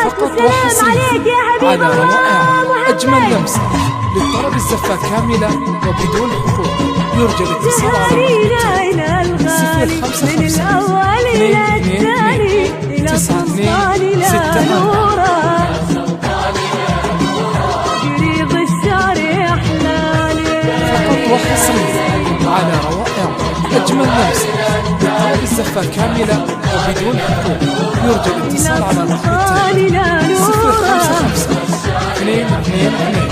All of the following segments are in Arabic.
فقط وحصريا على روائع أجمل لمسة للطرب الزفة كاملة وبدون حقوق. يرجى الاتصال على رقم 055 222 9264. فقط وحصريا على روائع أجمل لمسة للطرب الزفة كاملة وبدون حقوق. يرجى الاتصال على رقم 055 222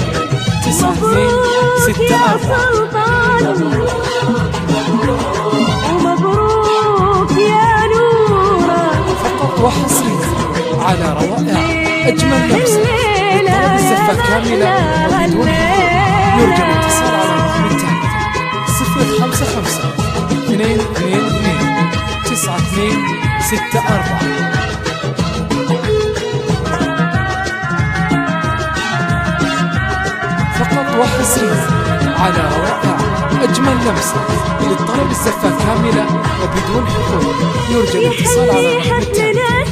9264. ومبروك يا نورة. فقط وحصريا على روائع أجمل لمسة للطرب الزفة كاملة وبدون حقوق. يرجى الاتصال على الرقم التالي 055 222 9264. فقط وحصريا على روائع أجمل لمسة للطرب الزفة كاملة وبدون حقوق. يرجى الاتصال على الرقم التالي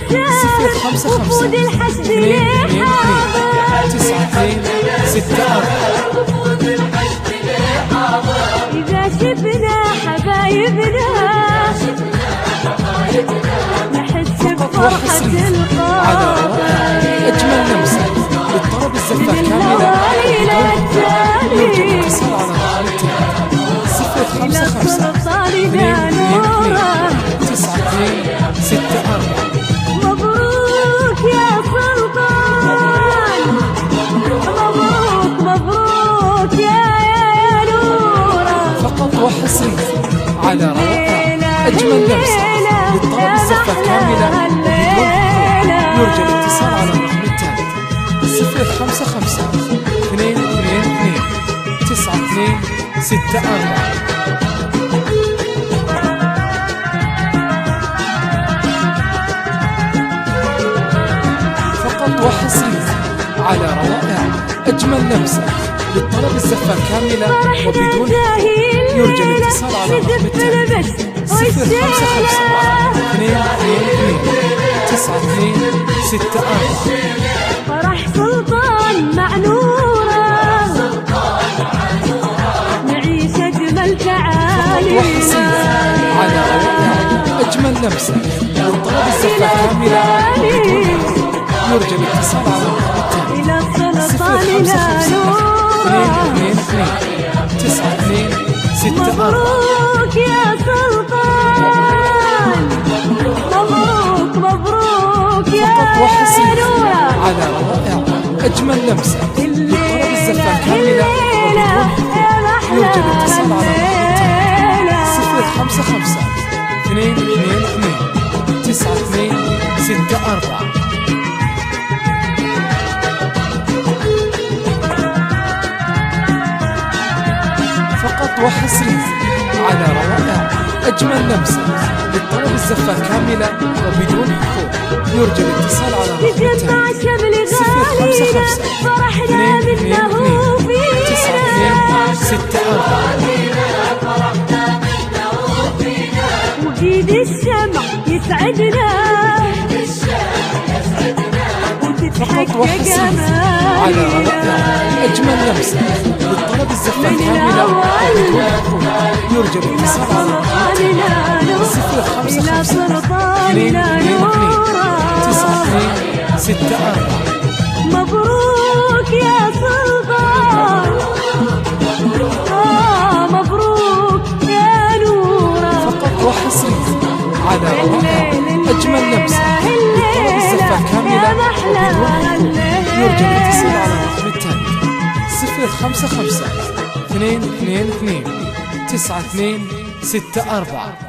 055 222 9264. إذا شفنا حبايبنا نحس بفرحة القلب. على روائع أجمل لمسة للطرب الزفة كاملة وبدون حقوق. يرجى الاتصال على الرقم التالي 055 222 9264. مبروك يا سلطان. مبروك مبروك يا نورة. فقط وحصريا على روائع أجمل لمسة للطرب الزفة كاملة وبدون حقوق. يرجى الاتصال على الرقم التالي 055 222 9264. فقط وحصريا على روائع أجمل لمسة للطرب الزفة كاملة وبدون حقوق. يرجى الاتصال على الرقم التالي 055 222 9264. فرح سلطان مع نورة نعيش أجمل تعالي. على روائع أجمل لمسة للطرب الزفة كاملة وبدون حقوق. يرجى الاتصال على الرقم التالي 055 222 9264. مبروك يا سلطان. مبروك مبروك يا نورة. على روائع أجمل لمسة للطرب الزفة كاملة وبدون حقوق. يرجى الاتصال على الرقم التالي 055 222 9264. فقط وحصريا على روائع أجمل لمسة للطرب الزفة كاملة وبدون حقوق. يرجى الاتصال على الرقم التالي 055 222 9264. وجيد الشمع يسعدنا فقط وحصريا على روائع أجمل لمسة للطرب الزفة كاملة وبدون حقوق. يرجى الاتصال على الرقم 055 222 9264. مبروك يا سلطان. مبروك يا نورة. فقط وحصريا على روائع أجمل لمسة للطرب الزفة كاملة وبدون حقوق. يرجى الاتصال على الرقم التالي 055 222 9264.